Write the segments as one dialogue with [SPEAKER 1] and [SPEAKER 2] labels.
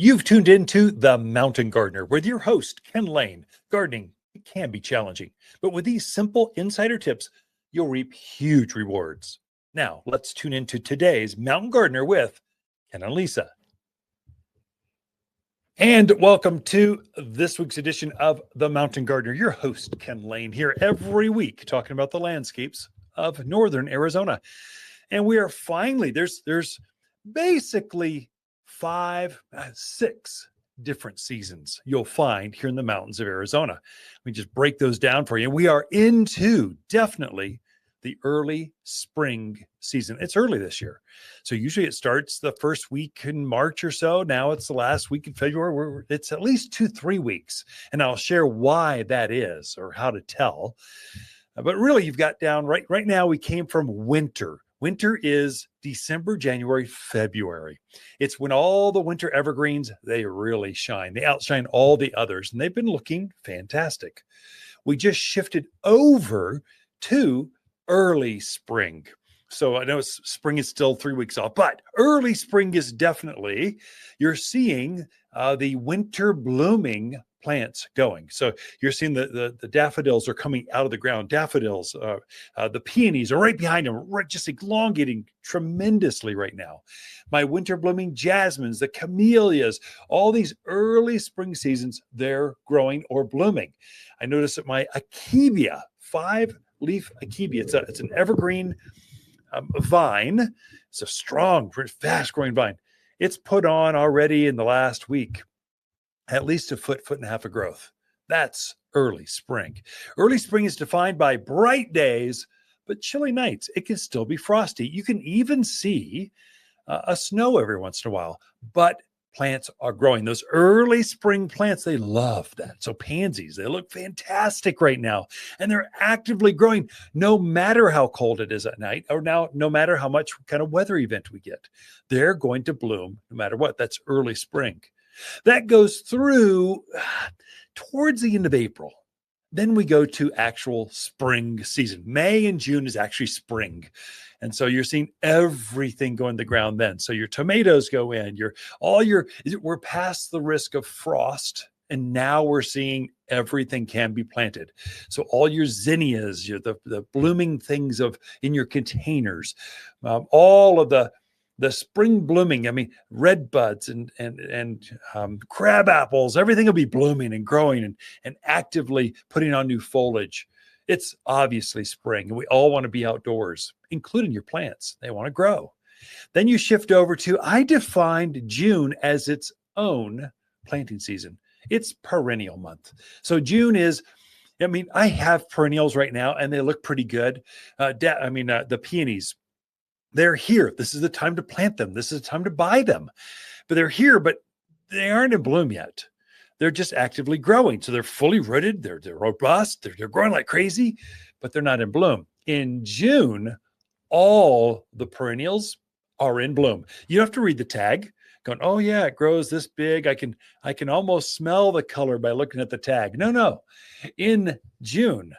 [SPEAKER 1] You've tuned into The Mountain Gardener with your host, Ken Lain. Gardening, it can be challenging, but with these simple insider tips, you'll reap huge rewards. Now, let's tune into today's Mountain Gardener with Ken and Lisa. And welcome to this week's edition of The Mountain Gardener. Your host, Ken Lain, here every week talking about the landscapes of northern Arizona. And we are finally, there's basically six different seasons you'll find here in the mountains of Arizona. We just break those down for you. We are into definitely the early spring season. It's early this year. So usually it starts the first week in March or so. Now it's the last week in February. It's at least 2-3 weeks. And I'll share why that is or how to tell. But really you've got down right now, we came from winter. Winter is December, January, February. It's when all the winter evergreens, they really shine. They outshine all the others, and they've been looking fantastic. We just shifted over to early spring. So I know spring is still 3 weeks off, but early spring is definitely, you're seeing the winter blooming plants going. So you're seeing the daffodils are coming out of the ground. Daffodils, the peonies are right behind them, right, just elongating tremendously right now. My winter blooming jasmines, the camellias, all these early spring seasons, they're growing or blooming. I noticed that my akebia, 5-leaf akebia, it's an evergreen vine. It's a strong, fast growing vine. It's put on already in the last week at least a foot and a half of growth. That's early spring. Early spring is defined by bright days, but chilly nights. It can still be frosty. You can even see a snow every once in a while, but plants are growing. Those early spring plants, they love that. So pansies, they look fantastic right now, and they're actively growing no matter how cold it is at night, or now no matter how much kind of weather event we get. They're going to bloom no matter what. That's early spring. That goes through towards the end of April. Then we go to actual spring season. May and June is actually spring. And so you're seeing everything go in the ground then. So your tomatoes go in, we're past the risk of frost. And now we're seeing everything can be planted. So all your zinnias, the blooming things in your containers, all of the spring blooming, I mean, red buds and crab apples, everything will be blooming and growing and actively putting on new foliage. It's obviously spring, and we all want to be outdoors, including your plants. They want to grow. Then you shift over to, I defined June as its own planting season. It's perennial month. So June is, I have perennials right now, and they look pretty good. The peonies, they're here. This is the time to plant them. This is the time to buy them. But they're here, but they aren't in bloom yet. They're just actively growing. So they're fully rooted. They're robust. They're growing like crazy, but they're not in bloom. In June, all the perennials are in bloom. You don't have to read the tag going, oh yeah, it grows this big. I can almost smell the color by looking at the tag. No. In June,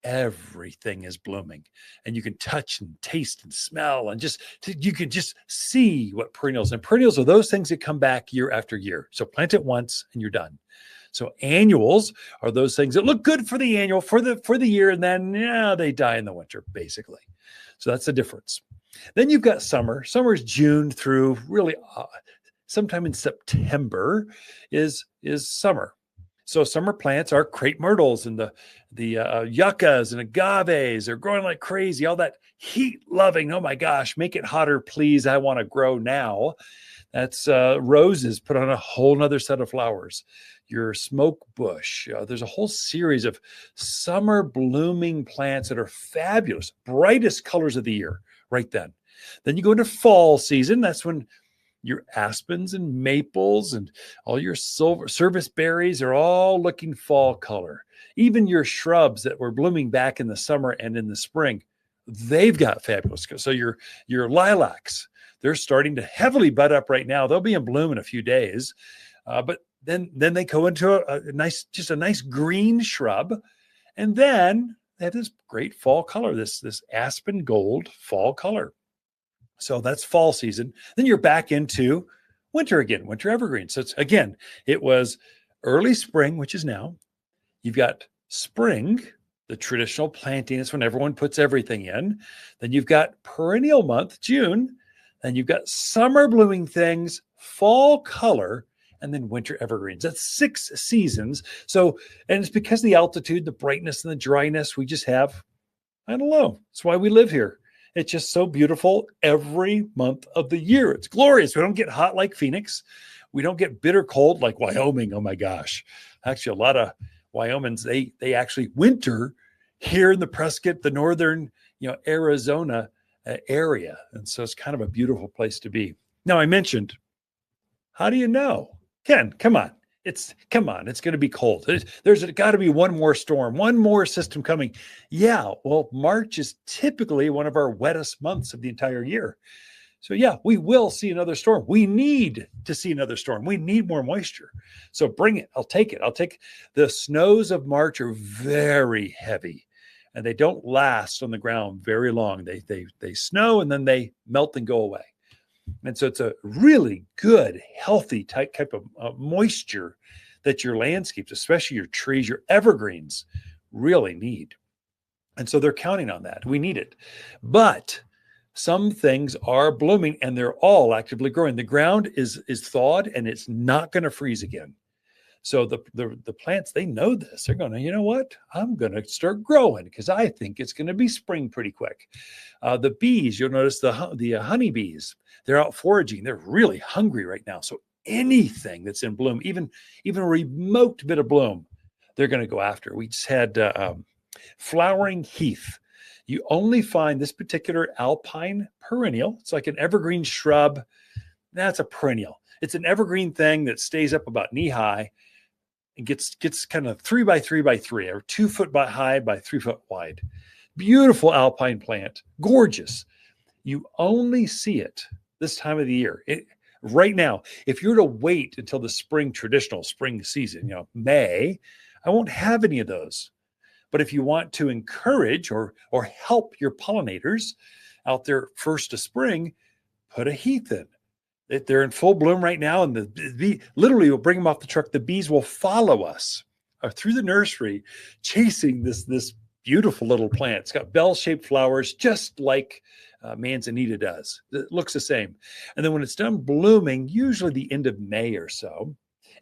[SPEAKER 1] everything is blooming, and you can touch and taste and smell, and you can just see what perennials are those things that come back year after year. So plant it once and you're done. So annuals are those things that look good for the annual for the year, and then they die in the winter basically. So that's the difference. Then you've got summer. Summer is June through really sometime in September is summer. So summer plants are crepe myrtles and the yuccas and agaves. They're growing like crazy. All that heat loving. Oh my gosh, make it hotter, please. I want to grow now. That's roses put on a whole nother set of flowers. Your smoke bush. There's a whole series of summer blooming plants that are fabulous, brightest colors of the year right then. Then you go into fall season. That's when your aspens and maples and all your service berries are all looking fall color. Even your shrubs that were blooming back in the summer and in the spring, they've got fabulous. So your lilacs, they're starting to heavily bud up right now. They'll be in bloom in a few days, but then they go into a nice green shrub, and then they have this great fall color, this aspen gold fall color. So that's fall season. Then you're back into winter again, winter evergreen. So it's, again, it was early spring, which is now. You've got spring, the traditional planting. It's when everyone puts everything in. Then you've got perennial month, June. Then you've got summer blooming things, fall color, and then winter evergreens. That's 6 seasons. So, and it's because of the altitude, the brightness, and the dryness. We just have, I don't know. That's why we live here. It's just so beautiful every month of the year. It's glorious. We don't get hot like Phoenix. We don't get bitter cold like Wyoming. Oh my gosh. Actually, a lot of Wyomans, they actually winter here in the Prescott, the northern, Arizona area. And so it's kind of a beautiful place to be. Now, I mentioned, how do you know? Ken, come on. It's going to be cold. There's got to be one more storm, one more system coming. Yeah, well, March is typically one of our wettest months of the entire year. So yeah, we will see another storm. We need to see another storm. We need more moisture. So bring it. I'll take it. The snows of March are very heavy and they don't last on the ground very long. They snow and then they melt and go away. And so it's a really good, healthy type of moisture that your landscapes, especially your trees, your evergreens, really need. And so they're counting on that. We need it. But some things are blooming and they're all actively growing. The ground is thawed and it's not going to freeze again. So the plants, they know this. They're going to, you know what? I'm going to start growing because I think it's going to be spring pretty quick. The bees, you'll notice the honeybees, they're out foraging. They're really hungry right now. So anything that's in bloom, even a remote bit of bloom, they're going to go after. We just had flowering heath. You only find this particular alpine perennial. It's like an evergreen shrub. That's a perennial. It's an evergreen thing that stays up about knee high and gets kind of 3 by 3 by 3 or 2 foot high by 3 foot wide. Beautiful alpine plant, gorgeous. You only see it this time of the year. Right now, if you're to wait until the traditional spring season, May, I won't have any of those. But if you want to encourage or help your pollinators out there first of spring, put a heath in. They're in full bloom right now, and the bee literally will bring them off the truck. The bees will follow us through the nursery, chasing this beautiful little plant. It's got bell-shaped flowers, just like manzanita does. It looks the same. And then when it's done blooming, usually the end of May or so,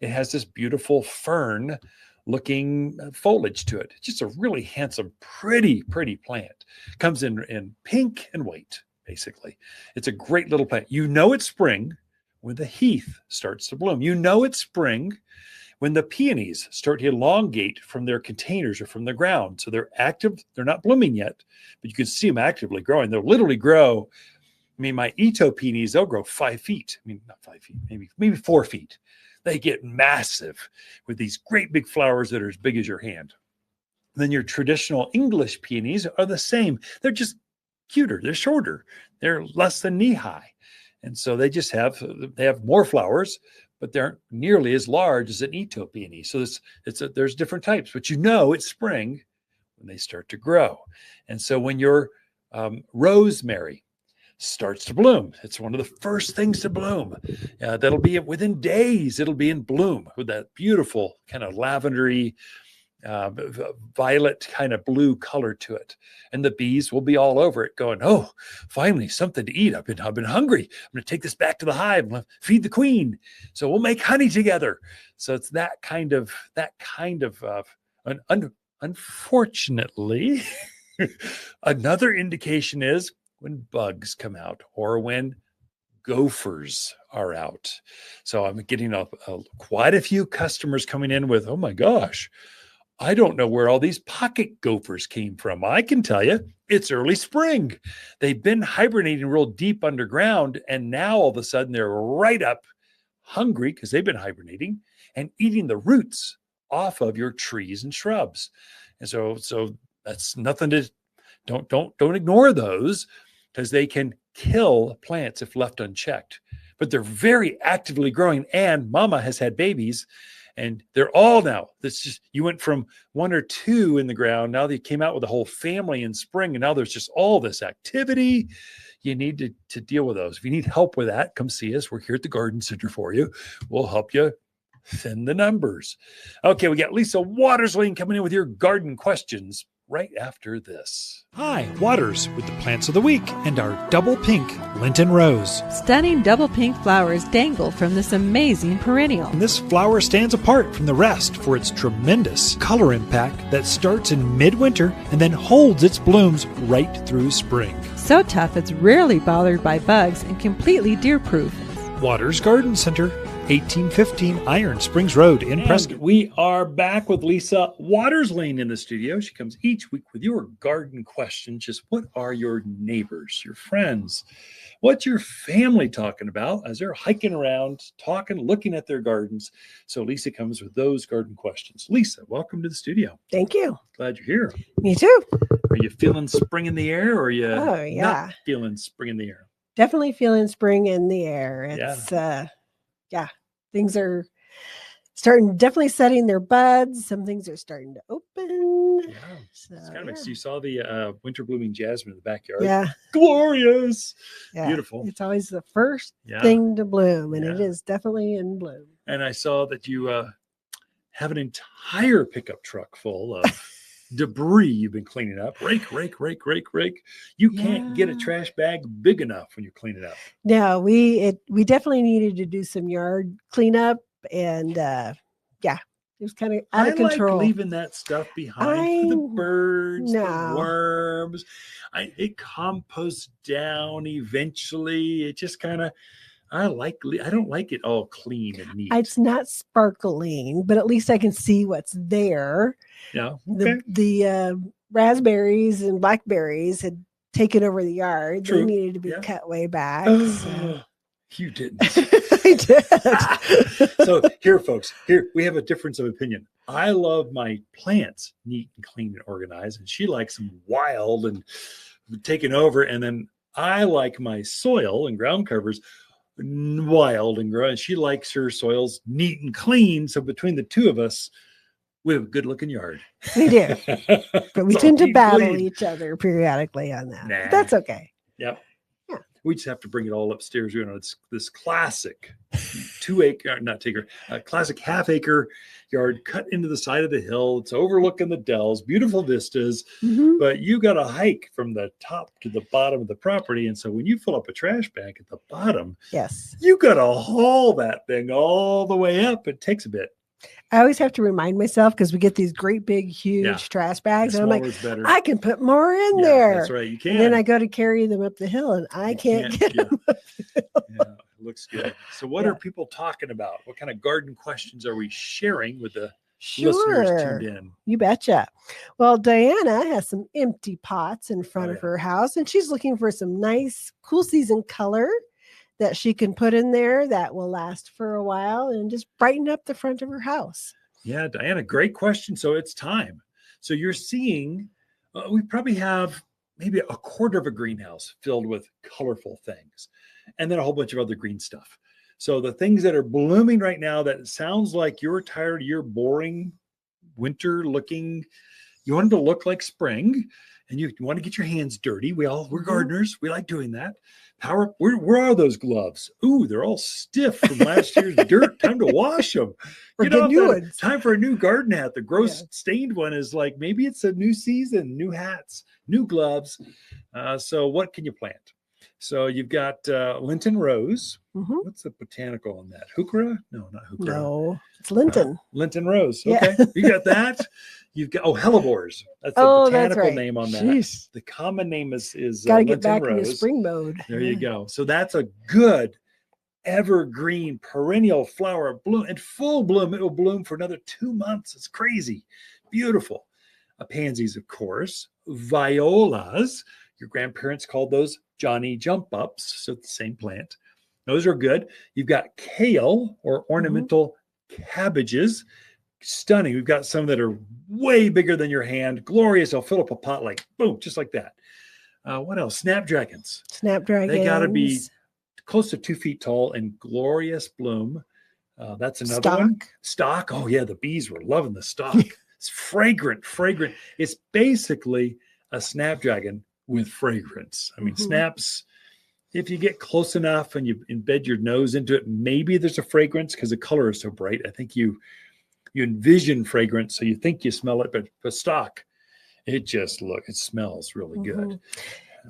[SPEAKER 1] it has this beautiful fern looking foliage to it. It's just a really handsome, pretty plant. Comes in pink and white, basically. It's a great little plant. You know it's spring when the heath starts to bloom. You know it's spring when the peonies start to elongate from their containers or from the ground. So they're active. They're not blooming yet, but you can see them actively growing. They'll literally grow. I mean, my Ito peonies, they'll grow 5 feet. I mean, not 5 feet, maybe 4 feet. They get massive with these great big flowers that are as big as your hand. And then your traditional English peonies are the same. They're just cuter. They're shorter. They're less than knee high. And so they have more flowers, but they aren't nearly as large as an Ito peony. So there's different types, but it's spring when they start to grow. And so when your rosemary starts to bloom, it's one of the first things to bloom. That'll be within days. It'll be in bloom with that beautiful kind of lavendery, violet kind of blue color to it. And the bees will be all over it going, oh, finally something to eat. I've been hungry. I'm going to take this back to the hive and feed the queen. So we'll make honey together. So it's that kind of unfortunately, another indication is when bugs come out or when gophers are out. So I'm getting quite a few customers coming in with, oh my gosh, I don't know where all these pocket gophers came from. I can tell you, it's early spring. They've been hibernating real deep underground, and now all of a sudden they're right up, hungry because they've been hibernating and eating the roots off of your trees and shrubs. And so that's nothing to don't ignore those, because they can kill plants if left unchecked. But they're very actively growing, and mama has had babies. And they're all now, you went from 1 or 2 in the ground. Now they came out with a whole family in spring. And now there's just all this activity. you need to deal with those. If you need help with that, come see us. We're here at the Garden Center for you. We'll help you thin the numbers. Okay, we got Lisa Watters Lain coming in with your garden questions right after this. Hi, Watters with the plants of the week and our double pink Linton Rose.
[SPEAKER 2] Stunning double pink flowers dangle from this amazing perennial.
[SPEAKER 1] And this flower stands apart from the rest for its tremendous color impact that starts in midwinter and then holds its blooms right through spring.
[SPEAKER 2] So tough it's rarely bothered by bugs and completely deer-proof.
[SPEAKER 1] Watters Garden Center, 1815 Iron Springs Road in Prescott. We are back with Lisa Watters Lain in the studio. She comes each week with your garden questions. Just what are your neighbors, your friends? What's your family talking about as they're hiking around, talking, looking at their gardens? So Lisa comes with those garden questions. Lisa, welcome to the studio.
[SPEAKER 3] Thank you.
[SPEAKER 1] Glad you're here.
[SPEAKER 3] Me too.
[SPEAKER 1] Are you feeling spring in the air, or are you
[SPEAKER 3] not
[SPEAKER 1] feeling spring in the air?
[SPEAKER 3] Definitely feeling spring in the air. It's things are definitely setting their buds. Some things are starting to open.
[SPEAKER 1] Yeah, so, it's kind of you saw the winter blooming jasmine in the backyard.
[SPEAKER 3] Yeah,
[SPEAKER 1] glorious.
[SPEAKER 3] Yeah.
[SPEAKER 1] Beautiful.
[SPEAKER 3] It's always the first thing to bloom, and it is definitely in bloom.
[SPEAKER 1] And I saw that you have an entire pickup truck full of debris you've been cleaning up. Rake. You can't get a trash bag big enough when you clean it up.
[SPEAKER 3] No, we definitely needed to do some yard cleanup, and it was kind of out of control.
[SPEAKER 1] Like leaving that stuff behind for the birds, the worms. It composts down eventually. It just kind of, I don't like it all clean and neat.
[SPEAKER 3] It's not sparkling, but at least I can see what's there.
[SPEAKER 1] Yeah. Okay.
[SPEAKER 3] The raspberries and blackberries had taken over the yard.
[SPEAKER 1] True.
[SPEAKER 3] They needed to be cut way back.
[SPEAKER 1] You didn't.
[SPEAKER 3] I did.
[SPEAKER 1] So here, folks, we have a difference of opinion. I love my plants neat and clean and organized, and she likes them wild and taken over. And then I like my soil and ground covers wild and grow, and she likes her soils neat and clean. So between the two of us, we have a good looking yard.
[SPEAKER 3] We do, but we tend to battle each other periodically on that.
[SPEAKER 1] Nah.
[SPEAKER 3] But that's okay.
[SPEAKER 1] Yep.
[SPEAKER 3] Yeah.
[SPEAKER 1] We just have to bring it all upstairs. You know, it's this classic classic half-acre yard cut into the side of the hill. It's overlooking the dells, beautiful vistas, but you got to hike from the top to the bottom of the property. And so when you fill up a trash bag at the bottom, you got to haul that thing all the way up. It takes a bit.
[SPEAKER 3] I always have to remind myself, because we get these great big huge trash bags, and I'm like, I can put more in there.
[SPEAKER 1] That's right, you can.
[SPEAKER 3] And then I go to carry them up the hill, and I can't get them up the hill.
[SPEAKER 1] Yeah, it looks good. So what are people talking about? What kind of garden questions are we sharing with the listeners tuned in?
[SPEAKER 3] You betcha. Well, Diana has some empty pots in front of her house, and she's looking for some nice cool season color that she can put in there that will last for a while and just brighten up the front of her house.
[SPEAKER 1] Yeah, Diana, great question. So it's time. So you're seeing, we probably have maybe a quarter of a greenhouse filled with colorful things, and then a whole bunch of other green stuff. So the things that are blooming right now, that sounds like you're tired of your boring winter looking, you want it to look like spring, and you want to get your hands dirty. We're gardeners. We like doing that. Where are those gloves? Ooh, they're all stiff from last year's dirt. Time to wash them. Time for a new garden hat. The gross stained one is like, maybe it's a new season, new hats, new gloves. So what can you plant? So you've got Linton Rose. What's the botanical on that? Heuchera? No, not Heuchera.
[SPEAKER 3] No, it's Linton.
[SPEAKER 1] Linton Rose. Okay, you got that. You've got hellebores. That's the botanical name on that. Jeez. The common name is
[SPEAKER 3] got to get back into spring mode.
[SPEAKER 1] There you go. So that's a good evergreen perennial flower, bloom in full bloom. It will bloom for another 2 months. It's crazy, beautiful. Pansies, of course. Violas. Your grandparents called those Johnny Jump Ups. So it's the same plant. Those are good. You've got kale or ornamental cabbages. Stunning. We've got some that are way bigger than your hand. Glorious. I'll fill up a pot like boom, just like that. What else? Snapdragons. They got to be close to 2 feet tall and glorious bloom. That's another one. Stock. Oh yeah, the bees were loving the stock. It's fragrant. It's basically a snapdragon with fragrance. I mean, snaps if you get close enough and you embed your nose into it, maybe there's a fragrance because the color is so bright. I think you envision fragrance, so you think you smell it, but the stock, it smells really good.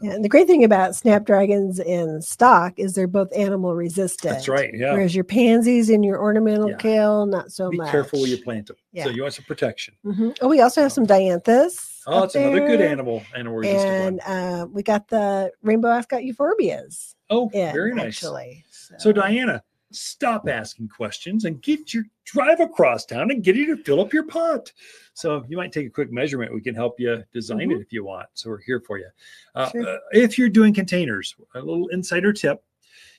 [SPEAKER 3] Yeah, and the great thing about snapdragons and stock is they're both animal resistant.
[SPEAKER 1] That's right. Yeah.
[SPEAKER 3] Whereas your pansies and your ornamental kale, not so much.
[SPEAKER 1] Be careful where you plant them.
[SPEAKER 3] Yeah.
[SPEAKER 1] So you want some protection.
[SPEAKER 3] Oh, we also have some dianthus.
[SPEAKER 1] Oh, it's another good animal resistant one.
[SPEAKER 3] And we got the rainbow ascot euphorbias.
[SPEAKER 1] Oh, very nice.
[SPEAKER 3] Actually.
[SPEAKER 1] So Diana, stop asking questions and drive across town and get you to fill up your pot. So you might take a quick measurement. We can help you design it if you want. So we're here for you.
[SPEAKER 3] Sure.
[SPEAKER 1] If you're doing containers, a little insider tip,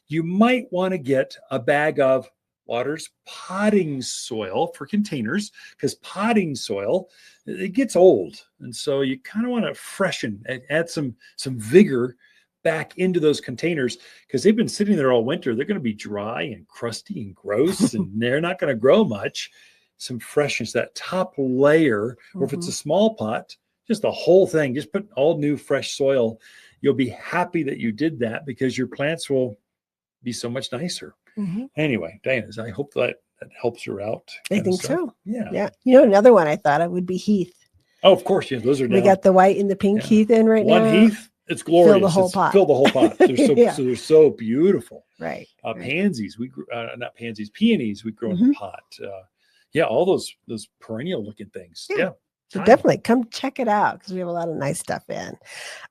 [SPEAKER 1] you might want to get a bag of Watters potting soil for containers, because potting soil, it gets old. And so you kind of want to freshen, add some vigor back into those containers, because they've been sitting there all winter. They're going to be dry and crusty and gross, and they're not going to grow much. Some freshness, that top layer, or if it's a small pot, just the whole thing, just put all new fresh soil. You'll be happy that you did that, because your plants will be so much nicer. Anyway, Diana, I hope that helps her out.
[SPEAKER 3] I think so.
[SPEAKER 1] Yeah.
[SPEAKER 3] Another one I thought it would be heath.
[SPEAKER 1] Oh, of course. Yeah, those are down.
[SPEAKER 3] We got the white and the pink heath in right now.
[SPEAKER 1] One heath. It's glorious.
[SPEAKER 3] Fill the whole pot.
[SPEAKER 1] Fill the whole pot. They're so beautiful.
[SPEAKER 3] Right.
[SPEAKER 1] Pansies, we grew, not pansies, peonies, we grow in the pot. All those perennial looking things. Yeah.
[SPEAKER 3] So definitely come check it out, because we have a lot of nice stuff in.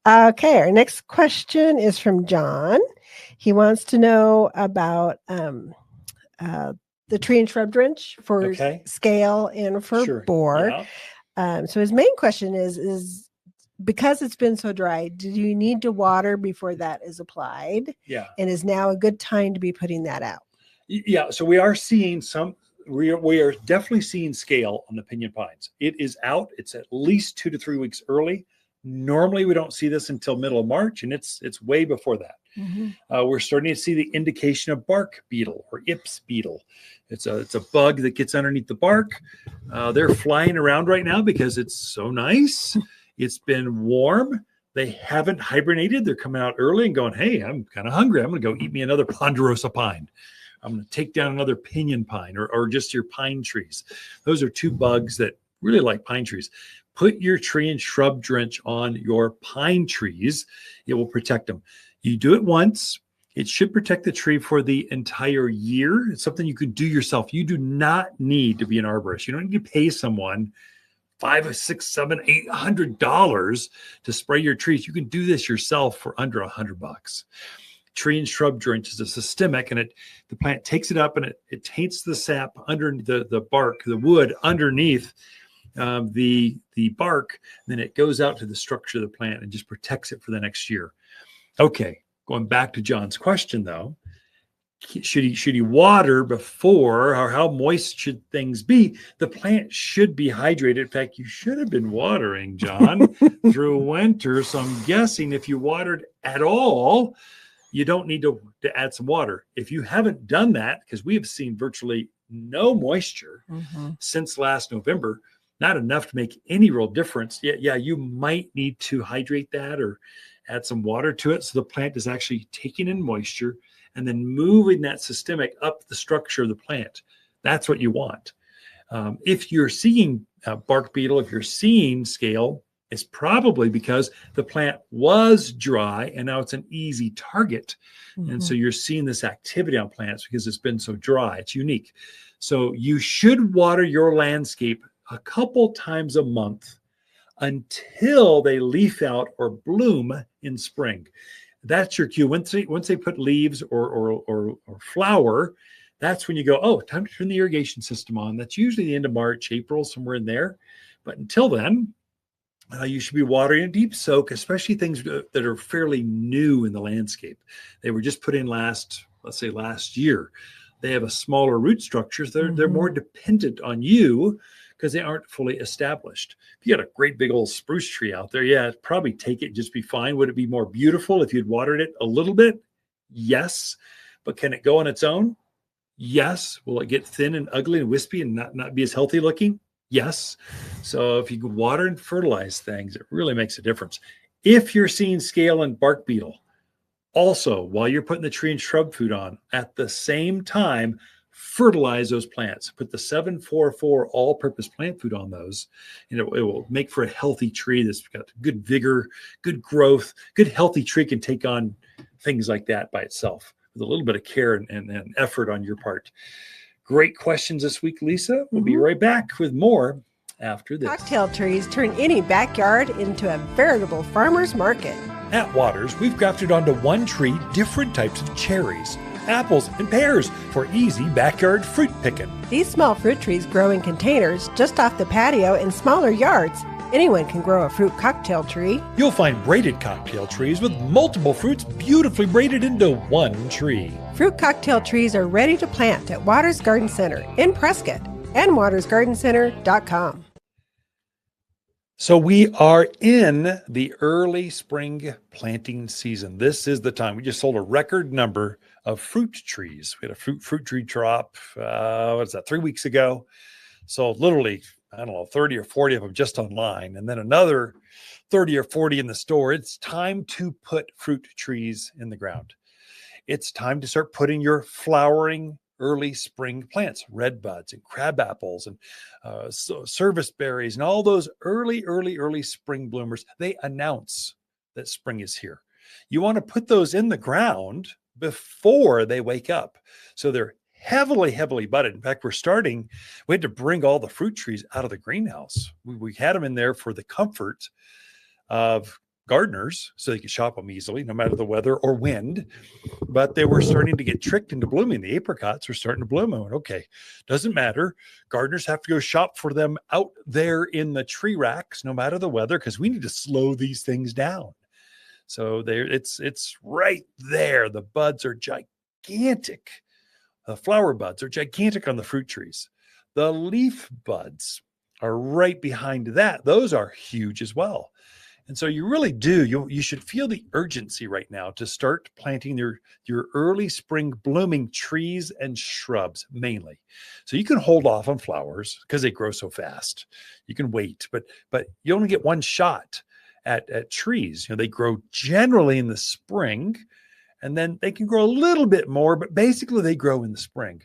[SPEAKER 3] Okay, our next question is from John. He wants to know about the tree and shrub drench for scale and for board. So his main question is because it's been so dry, do you need to water before that is applied? Yeah. And is now a good time to be putting that out?
[SPEAKER 1] Yeah. So we are seeing we are definitely seeing scale on the pinyon pines. It is out. It's at least 2 to 3 weeks early. Normally we don't see this until middle of March, and it's way before that. We're starting to see the indication of bark beetle, or Ips beetle. It's a bug that gets underneath the bark. They're flying around right now because it's so nice. It's been warm. They haven't hibernated. They're coming out early and going, hey, I'm kind of hungry. I'm going to go eat me another ponderosa pine. I'm going to take down another pinyon pine, or just your pine trees. Those are two bugs that really like pine trees. Put your tree and shrub drench on your pine trees. It will protect them. You do it once. It should protect the tree for the entire year. It's something you can do yourself. You do not need to be an arborist. You don't need to pay someone $500, $600, $700, $800 to spray your trees. You can do this yourself for under $100. Tree and shrub drench is a systemic, and the plant takes it up and it taints the sap under the bark, the wood underneath the bark. Then it goes out to the structure of the plant and just protects it for the next year. Okay, going back to John's question though, should he water before, or how moist should things be? The plant should be hydrated. In fact, you should have been watering, John, through winter. So I'm guessing if you watered at all, you don't need to add some water. If you haven't done that, because we have seen virtually no moisture since last November, not enough to make any real difference. Yeah, you might need to hydrate that or add some water to it, so the plant is actually taking in moisture and then moving that systemic up the structure of the plant. That's what you want. If you're seeing bark beetle, if you're seeing scale, it's probably because the plant was dry and now it's an easy target. And so you're seeing this activity on plants because it's been so dry. It's unique. So you should water your landscape a couple times a month until they leaf out or bloom in spring. That's your cue. Once they put leaves or flower, that's when you go, oh, time to turn the irrigation system on. That's usually the end of March, April, somewhere in there. But until then, you should be watering a deep soak, especially things that are fairly new in the landscape. They were just put in last year. They have a smaller root structures. They're more dependent on you because they aren't fully established. If you got a great big old spruce tree out there, yeah, it'd probably take it, just be fine. Would it be more beautiful if you'd watered it a little bit? Yes. But can it go on its own? Yes. Will it get thin and ugly and wispy and not be as healthy looking? Yes. So if you can water and fertilize things, it really makes a difference. If you're seeing scale and bark beetle, Also, while you're putting the tree and shrub food on, at the same time, fertilize those plants. Put the 744 all-purpose plant food on those. It will make for a healthy tree that's got good vigor, good growth. Good healthy tree can take on things like that by itself with a little bit of care and effort on your part. Great questions this week, Lisa. We'll be right back with more after this.
[SPEAKER 3] Cocktail trees turn any backyard into a veritable farmer's market.
[SPEAKER 1] At Watters, we've grafted onto one tree different types of cherries, apples, and pears for easy backyard fruit picking.
[SPEAKER 3] These small fruit trees grow in containers just off the patio in smaller yards. Anyone can grow a fruit cocktail tree.
[SPEAKER 1] You'll find braided cocktail trees with multiple fruits beautifully braided into one tree.
[SPEAKER 3] Fruit cocktail trees are ready to plant at Watters Garden Center in Prescott and wattersgardencenter.com.
[SPEAKER 1] So we are in the early spring planting season. This is the time. We just sold a record number of fruit trees. We had a fruit tree drop, 3 weeks ago? So literally, I don't know, 30 or 40 of them just online, and then another 30 or 40 in the store. It's time to put fruit trees in the ground. It's time to start putting your flowering early spring plants, red buds and crab apples and service berries and all those early spring bloomers. They announce that spring is here. You want to put those in the ground before they wake up. So they're heavily budded. In fact, we had to bring all the fruit trees out of the greenhouse. We had them in there for the comfort of gardeners so they could shop them easily, no matter the weather or wind. But they were starting to get tricked into blooming. The apricots were starting to bloom. I went, okay, doesn't matter. Gardeners have to go shop for them out there in the tree racks, no matter the weather, because we need to slow these things down. So it's right there. The buds are gigantic. The flower buds are gigantic on the fruit trees. The leaf buds are right behind that. Those are huge as well. And so you really do, you should feel the urgency right now to start planting your early spring blooming trees and shrubs mainly. So you can hold off on flowers because they grow so fast. You can wait, but you only get one shot at trees. They grow generally in the spring, and then they can grow a little bit more, but basically they grow in the spring.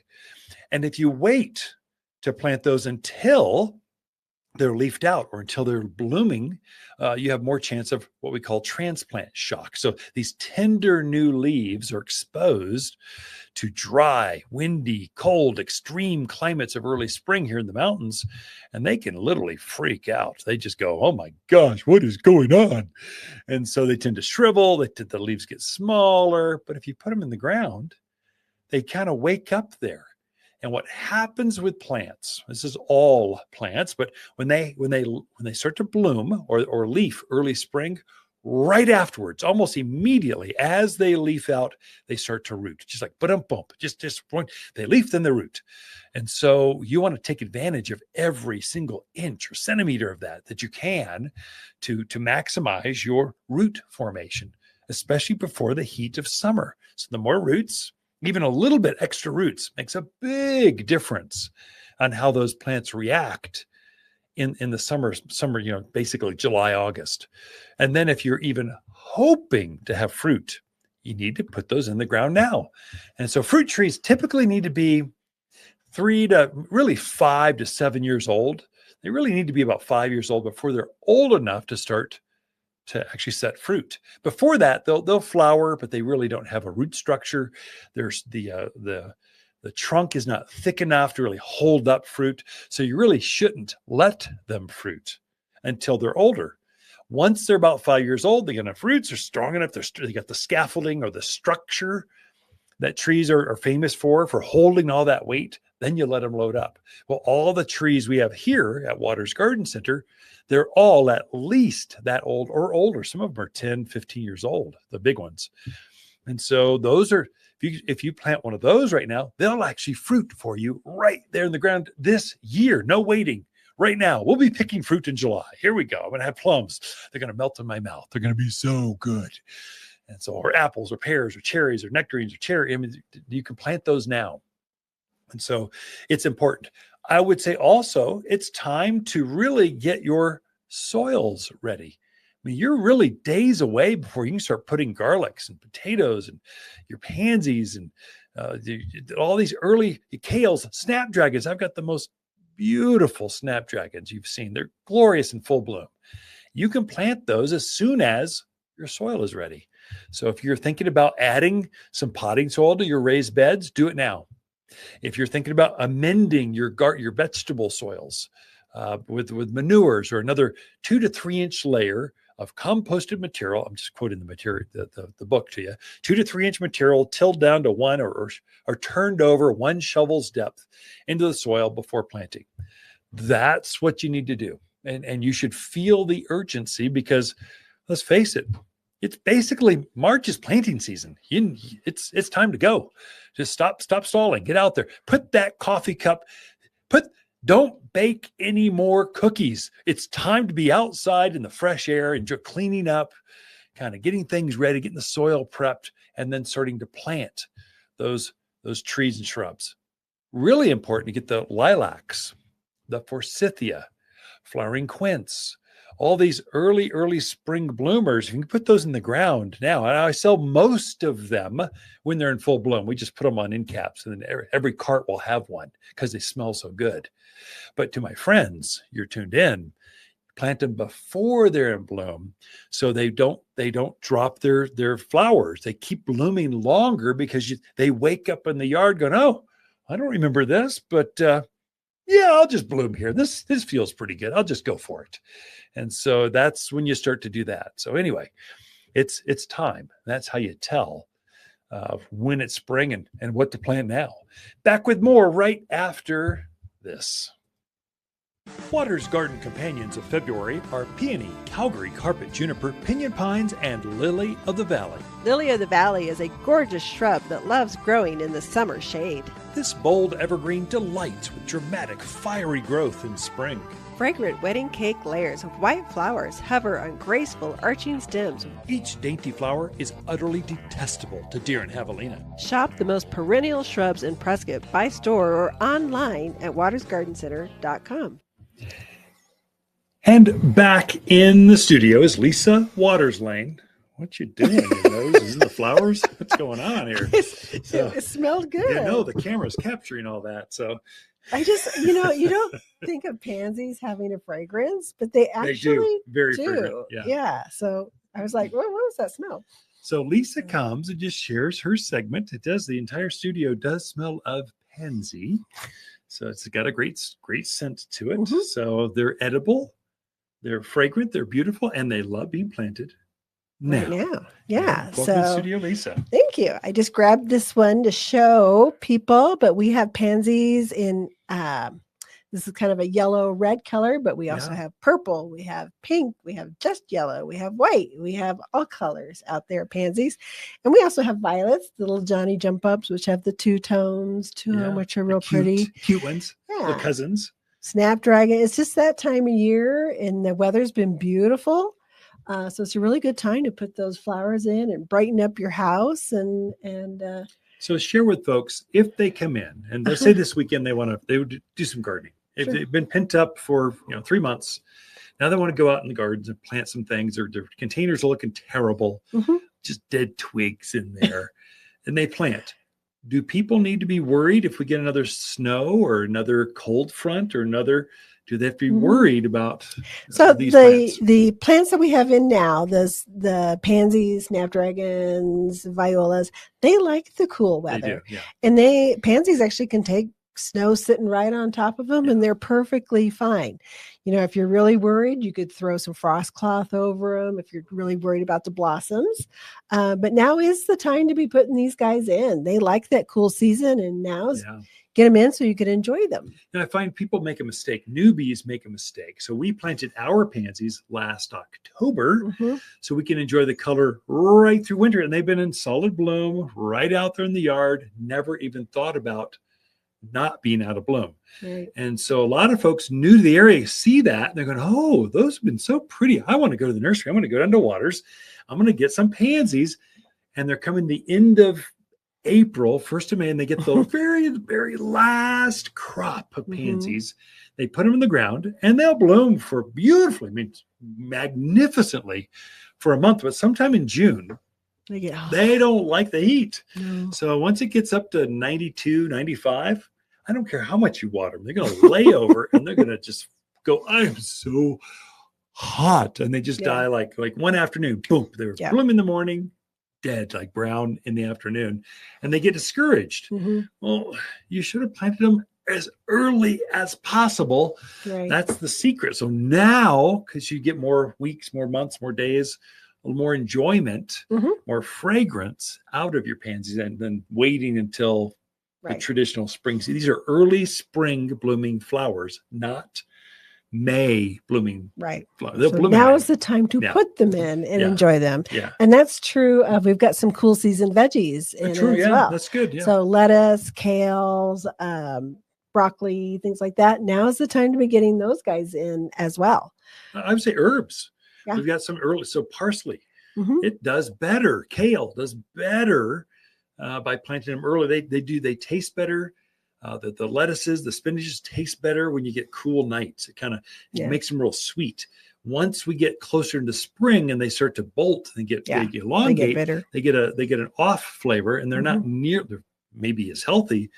[SPEAKER 1] And if you wait to plant those until they're leafed out or until they're blooming, you have more chance of what we call transplant shock. So these tender new leaves are exposed to dry, windy, cold, extreme climates of early spring here in the mountains, and they can literally freak out. They just go, oh my gosh, what is going on? And so they tend to shrivel, the leaves get smaller, but if you put them in the ground, they kind of wake up there. And what happens with plants, this is all plants, but when they start to bloom or leaf early spring, right afterwards, almost immediately as they leaf out, they start to root, just like bump, just they leaf, then they root. And so you want to take advantage of every single inch or centimeter of that you can to maximize your root formation, especially before the heat of summer. So the more roots, even a little bit extra roots, makes a big difference on how those plants react in the summer, basically July, August. And then if you're even hoping to have fruit, you need to put those in the ground now. And so fruit trees typically need to be 5 to 7 years old. They really need to be about 5 years old before they're old enough to start to actually set fruit. Before that, they'll flower, but they really don't have a root structure. There's the trunk is not thick enough to really hold up fruit. So you really shouldn't let them fruit until they're older. Once they're about 5 years old, they get enough roots, they're strong enough, they got the scaffolding or the structure that trees are famous for holding all that weight, then you let them load up. Well, all the trees we have here at Watters Garden Center, they're all at least that old or older. Some of them are 10, 15 years old, the big ones. And so those are, if you plant one of those right now, they'll actually fruit for you right there in the ground this year. No waiting. Right now, we'll be picking fruit in July. Here we go. I'm going to have plums. They're going to melt in my mouth. They're going to be so good. And so, or apples or pears or cherries or nectarines or cherry. I mean, you can plant those now. And so it's important. I would say also it's time to really get your soils ready. mean, you're really days away before you can start putting garlics and potatoes and your pansies and all these early kales, snapdragons. I've got the most beautiful snapdragons you've seen. They're glorious in full bloom. You can plant those as soon as your soil is ready. So if you're thinking about adding some potting soil to your raised beds, do it now. If you're thinking about amending your vegetable soils with manures or another 2 to 3 inch layer of composted material, I'm just quoting the material, the book to you, 2 to 3 inch material tilled down to 1 or turned over 1 shovel's depth into the soil before planting. That's what you need to do. And you should feel the urgency because let's face it, it's basically March is planting season. It's time to go. Just stop stalling. Get out there. Put that coffee cup. Don't bake any more cookies. It's time to be outside in the fresh air and just cleaning up, kind of getting things ready, getting the soil prepped, and then starting to plant those trees and shrubs. Really important to get the lilacs, the forsythia, flowering quince, all these early spring bloomers. You can put those in the ground now. And I sell most of them when they're in full bloom. We just put them on end caps, and then every cart will have one because they smell so good. But to my friends, you're tuned in, plant them before they're in bloom so they don't drop their flowers. They keep blooming longer because they wake up in the yard going, oh, I don't remember this, but yeah, I'll just bloom here. This feels pretty good. I'll just go for it. And so that's when you start to do that. So anyway, it's time. That's how you tell when it's spring and what to plant now. Back with more right after this. Watters Garden Companions of February are peony, Calgary carpet juniper, pinyon pines, and lily of the valley.
[SPEAKER 4] Lily of the Valley is a gorgeous shrub that loves growing in the summer shade.
[SPEAKER 1] This bold evergreen delights with dramatic, fiery growth in spring.
[SPEAKER 4] Fragrant wedding cake layers of white flowers hover on graceful arching stems.
[SPEAKER 1] Each dainty flower is utterly detestable to deer and javelina.
[SPEAKER 4] Shop the most perennial shrubs in Prescott by store or online at wattersgardencenter.com.
[SPEAKER 1] And back in the studio is Lisa Watters Lain. What you doing? Your nose is in the flowers? What's going on here?
[SPEAKER 3] It smelled good.
[SPEAKER 1] You know, the camera's capturing all that. So
[SPEAKER 3] I just, you don't think of pansies having a fragrance, but they actually
[SPEAKER 1] do. Very
[SPEAKER 3] do.
[SPEAKER 1] fragrant. Yeah.
[SPEAKER 3] So I was like, what was that smell?
[SPEAKER 1] So Lisa comes and just shares her segment. The entire studio does smell of pansy. So it's got a great scent to it.
[SPEAKER 3] Mm-hmm.
[SPEAKER 1] So they're edible, they're fragrant, they're beautiful, and they love being planted now.
[SPEAKER 3] Right now. Yeah.
[SPEAKER 1] Welcome to the studio, Lisa.
[SPEAKER 3] Thank you. I just grabbed this one to show people, but we have pansies in this is kind of a yellow red color, but we also have purple, we have pink, we have just yellow, we have white, we have all colors out there, pansies. And we also have violets, the little Johnny jump ups, which have the two tones to them, which are real pretty.
[SPEAKER 1] Cute ones.
[SPEAKER 3] Yeah.
[SPEAKER 1] The cousins.
[SPEAKER 3] Snapdragon. It's just that time of year and the weather's been beautiful. So it's a really good time to put those flowers in and brighten up your house and
[SPEAKER 1] so share with folks if they come in and they say this weekend they would do some gardening. If they've been pent up for 3 months, now they want to go out in the gardens and plant some things, or their containers are looking terrible, just dead twigs in there, and they plant. Do people need to be worried if we get another snow or another cold front or do they have to be worried about these plants?
[SPEAKER 3] The plants that we have in now, the pansies, snapdragons, violas, they like the cool weather.
[SPEAKER 1] They do, yeah.
[SPEAKER 3] And pansies actually can take snow sitting right on top of them and they're perfectly fine. If you're really worried, you could throw some frost cloth over them if you're really worried about the blossoms. But now is the time to be putting these guys in. They like that cool season, and now's get them in so you can enjoy them.
[SPEAKER 1] Now, I find people make a mistake. Newbies make a mistake. So we planted our pansies last October so we can enjoy the color right through winter. And they've been in solid bloom right out there in the yard. Never even thought about not being out of bloom.
[SPEAKER 3] Right.
[SPEAKER 1] And so a lot of folks new to the area see that and they're going, oh, those have been so pretty. I want to go to the nursery. I'm going to go down to Watters. I'm going to get some pansies. And they're coming the end of April, 1st of May, and they get the very, very last crop of pansies. They put them in the ground and they'll bloom for beautifully, I mean, magnificently for a month. But sometime in June, they don't like the heat.
[SPEAKER 3] No.
[SPEAKER 1] So once it gets up to 92, 95, I don't care how much you water them. They're going to lay over and they're going to just go, I am so hot. And they just die like one afternoon. Boom. They're bloom in the morning, dead, like brown in the afternoon. And they get discouraged. Well, you should have planted them as early as possible.
[SPEAKER 3] Right.
[SPEAKER 1] That's the secret. So now, because you get more weeks, more months, more days, a little more enjoyment, more fragrance out of your pansies than waiting until the traditional spring. See, these are early spring blooming flowers, not May blooming.
[SPEAKER 3] Right.
[SPEAKER 1] They'll
[SPEAKER 3] so
[SPEAKER 1] bloom
[SPEAKER 3] now is the time to put them in and enjoy them.
[SPEAKER 1] Yeah.
[SPEAKER 3] And that's true of, we've got some cool season veggies in as well.
[SPEAKER 1] That's good. Yeah.
[SPEAKER 3] So lettuce, kales, broccoli, things like that. Now is the time to be getting those guys in as well.
[SPEAKER 1] I would say herbs.
[SPEAKER 3] Yeah.
[SPEAKER 1] We've got some early. So parsley, it does better. Kale does better by planting them early. They taste better. The lettuces, the spinaches taste better when you get cool nights. It kind of makes them real sweet. Once we get closer into spring and they start to bolt and they elongate, they get an off flavor, and they're not near. They're maybe as healthy,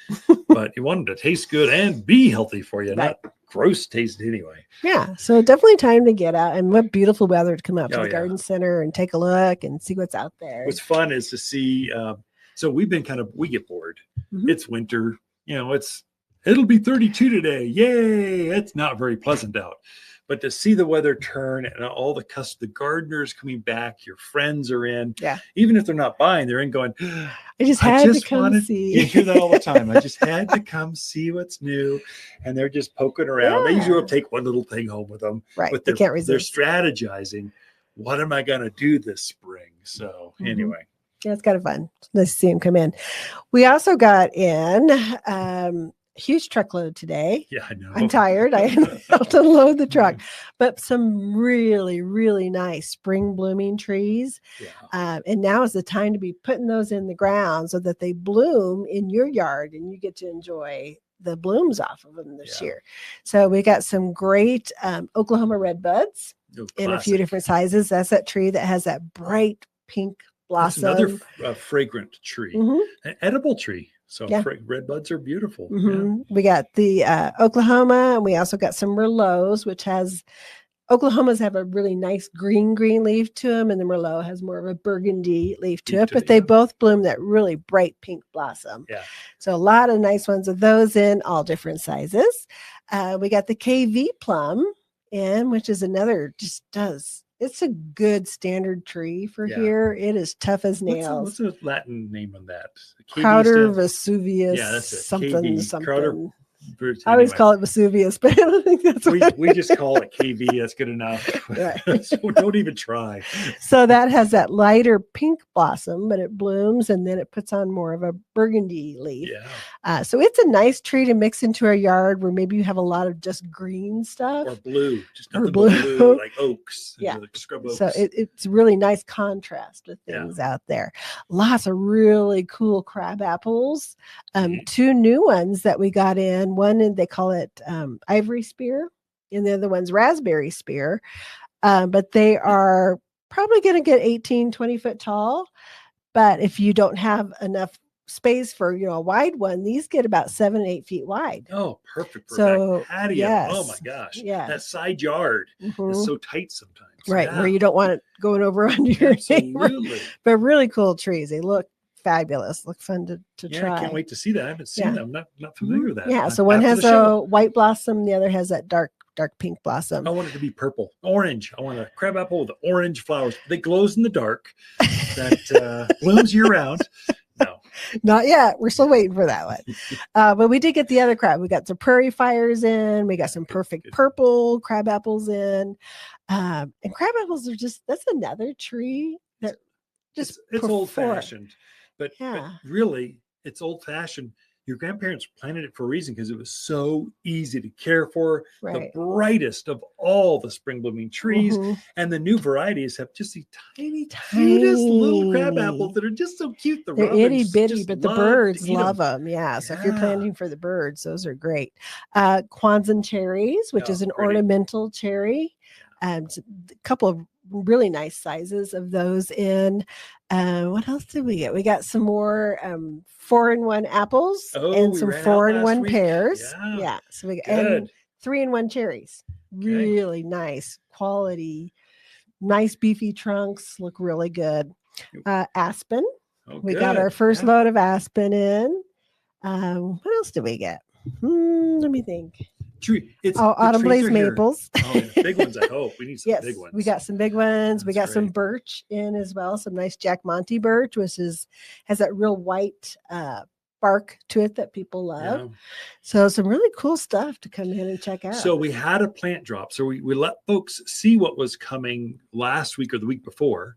[SPEAKER 1] but you want them to taste good and be healthy for you, not gross taste anyway.
[SPEAKER 3] Yeah. So definitely time to get out, and what beautiful weather to come out to the garden center and take a look and see what's out there.
[SPEAKER 1] What's fun is to see. So we get bored. It's winter. It'll be 32 today. Yay. It's not very pleasant out. But to see the weather turn and all the gardeners coming back, your friends are in. Yeah. Even if they're not buying, they're in going,
[SPEAKER 3] I just had to come see.
[SPEAKER 1] You hear that all the time. I just had to come see what's new. And they're just poking around. They usually will take one little thing home with them.
[SPEAKER 3] Right.
[SPEAKER 1] But
[SPEAKER 3] they can't resist.
[SPEAKER 1] They're strategizing. What am I going to do this spring? So anyway.
[SPEAKER 3] Yeah, it's kind of fun. Nice to see them come in. We also got in huge truckload today.
[SPEAKER 1] Yeah, I know.
[SPEAKER 3] I'm tired. I helped unload the truck, but some really, really nice spring blooming trees. Yeah. And now is the time to be putting those in the ground so that they bloom in your yard and you get to enjoy the blooms off of them this year. So we got some great Oklahoma red buds in a few different sizes. That's that tree that has that bright pink blossom.
[SPEAKER 1] It's another fragrant tree, an edible tree. So red buds are beautiful.
[SPEAKER 3] We got the Oklahoma, and we also got some Merlots, which has Oklahomas have a really nice green leaf to them, and the Merlot has more of a burgundy leaf to it. But they both bloom that really bright pink blossom. Yeah. So a lot of nice ones of those in all different sizes. We got the KV plum in, which is another it's a good standard tree for here. It is tough as nails.
[SPEAKER 1] What's the Latin name on that?
[SPEAKER 3] Crowder Vesuvius.
[SPEAKER 1] Yeah, that's it.
[SPEAKER 3] Something.
[SPEAKER 1] Crowder,
[SPEAKER 3] I always call it Vesuvius, but I don't think that's what
[SPEAKER 1] we just call it KV. That's good enough. So don't even try.
[SPEAKER 3] So that has that lighter pink blossom, but it blooms and then it puts on more of a burgundy leaf. Yeah. So it's a nice tree to mix into our yard where maybe you have a lot of just green stuff.
[SPEAKER 1] Or blue. Just nothing but blue, like oaks.
[SPEAKER 3] Yeah.
[SPEAKER 1] Like scrub oaks.
[SPEAKER 3] So it's really nice contrast with things out there. Lots of really cool crab apples. 2 new ones that we got in. One, they call it ivory spear, and the other one's raspberry spear. But they are probably going to get 18, 20 foot tall. But if you don't have enough space for a wide one, these get about 7 and 8 feet wide.
[SPEAKER 1] Oh, perfect for
[SPEAKER 3] so
[SPEAKER 1] patio. Oh my gosh. Yeah. That side yard is so tight sometimes.
[SPEAKER 3] Right. Where you don't want it going over under your neighbor. But really cool trees. They look fabulous. Look fun to try.
[SPEAKER 1] I can't wait to see that. I haven't seen them. I'm not familiar with that.
[SPEAKER 3] Yeah. So one has a white blossom. The other has that dark pink blossom.
[SPEAKER 1] I want it to be purple, orange. I want a crab apple with orange flowers. They glows in the dark. That blooms year round. No,
[SPEAKER 3] not yet. We're still waiting for that one. But we did get the other crab. We got some prairie fires in. We got some perfect purple crab apples in. And crab apples are that's another tree that
[SPEAKER 1] it's old fashioned. But really, it's old fashioned Your grandparents planted it for a reason because it was so easy to care for.
[SPEAKER 3] Right.
[SPEAKER 1] The brightest of all the spring blooming trees.
[SPEAKER 3] Mhm.
[SPEAKER 1] And the new varieties have just these tiny, cutest little crab
[SPEAKER 3] Tiny.
[SPEAKER 1] apples that are just so cute. The
[SPEAKER 3] They're itty
[SPEAKER 1] robins
[SPEAKER 3] bitty,
[SPEAKER 1] just
[SPEAKER 3] but the
[SPEAKER 1] love to
[SPEAKER 3] birds
[SPEAKER 1] eat
[SPEAKER 3] love
[SPEAKER 1] 'em.
[SPEAKER 3] them. Yeah. So if you're
[SPEAKER 1] Yeah.
[SPEAKER 3] planting for the birds, those are great. Kwanzaa cherries, which
[SPEAKER 1] Oh,
[SPEAKER 3] is an
[SPEAKER 1] pretty.
[SPEAKER 3] ornamental cherry. A couple of really nice sizes of those in. What else did we get? We got some more 4-in-1 apples
[SPEAKER 1] Oh,
[SPEAKER 3] and
[SPEAKER 1] we
[SPEAKER 3] some
[SPEAKER 1] ran out last
[SPEAKER 3] 4-in-1
[SPEAKER 1] week.
[SPEAKER 3] pears.
[SPEAKER 1] Yeah.
[SPEAKER 3] Yeah. So we and
[SPEAKER 1] Good.
[SPEAKER 3] 3-in-1 cherries.
[SPEAKER 1] Okay.
[SPEAKER 3] Really nice quality, nice beefy trunks, look really good. Aspen.
[SPEAKER 1] Oh,
[SPEAKER 3] We got our
[SPEAKER 1] good.
[SPEAKER 3] first
[SPEAKER 1] Yeah.
[SPEAKER 3] load of aspen in. What else did we get? Let me think.
[SPEAKER 1] It's
[SPEAKER 3] Oh,
[SPEAKER 1] the
[SPEAKER 3] autumn
[SPEAKER 1] trees
[SPEAKER 3] blaze
[SPEAKER 1] are here.
[SPEAKER 3] maples.
[SPEAKER 1] Oh, yeah. Big ones, I hope. We need some
[SPEAKER 3] Yes,
[SPEAKER 1] big ones.
[SPEAKER 3] we got some big ones. We got
[SPEAKER 1] That's
[SPEAKER 3] some
[SPEAKER 1] right.
[SPEAKER 3] birch in as well. Some nice Jack Monte birch, which has that real white bark to it that people love.
[SPEAKER 1] Yeah.
[SPEAKER 3] So some really cool stuff to come in and check out.
[SPEAKER 1] So we had a plant drop. So we let folks see what was coming last week or the week before.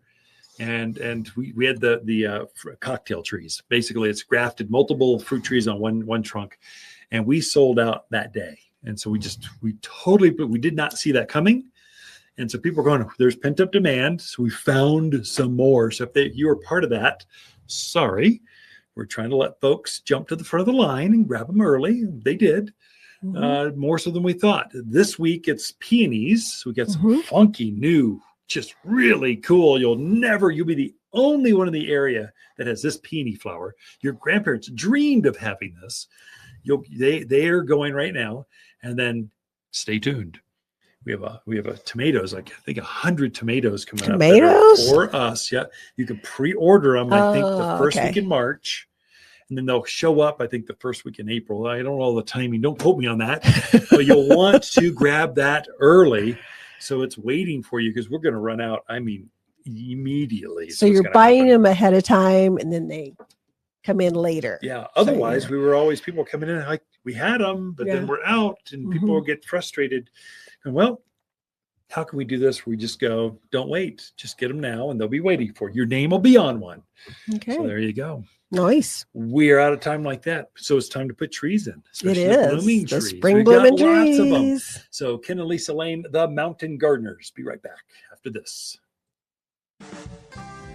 [SPEAKER 1] And we had the cocktail trees. Basically, it's grafted multiple fruit trees on one trunk. And we sold out that day. And so we did not see that coming. And so people are going, there's pent up demand. So we found some more. So if you were part of that, sorry, we're trying to let folks jump to the front of the line and grab them early. They did. More so than we thought. This week it's peonies. So we got some funky new, just really cool. You'll be the only one in the area that has this peony flower. Your grandparents dreamed of having this. They are going right now. And then stay tuned. We have a tomatoes, like I think 100 tomatoes coming up that are for us. Yeah. You can pre-order them, I think the first week in March. And then they'll show up, I think, the first week in April. I don't know the timing. Don't quote me on that. But you'll want to grab that early. So it's waiting for you because we're going to run out, immediately.
[SPEAKER 3] So you're buying them ahead of time and then they come in later.
[SPEAKER 1] Yeah. Otherwise, people were coming in like we had them, but then we're out and people will get frustrated. And well, how can we do this? We just go, don't wait. Just get them now and they'll be waiting for you. Your name will be on one.
[SPEAKER 3] Okay.
[SPEAKER 1] So there you go.
[SPEAKER 3] Nice.
[SPEAKER 1] We're out of time like that. So it's time to put trees in.
[SPEAKER 3] It is.
[SPEAKER 1] Blooming
[SPEAKER 3] the
[SPEAKER 1] trees.
[SPEAKER 3] spring blooming trees.
[SPEAKER 1] Lots of them. So Ken and Lisa Lain, the Mountain Gardeners. Be right back after this.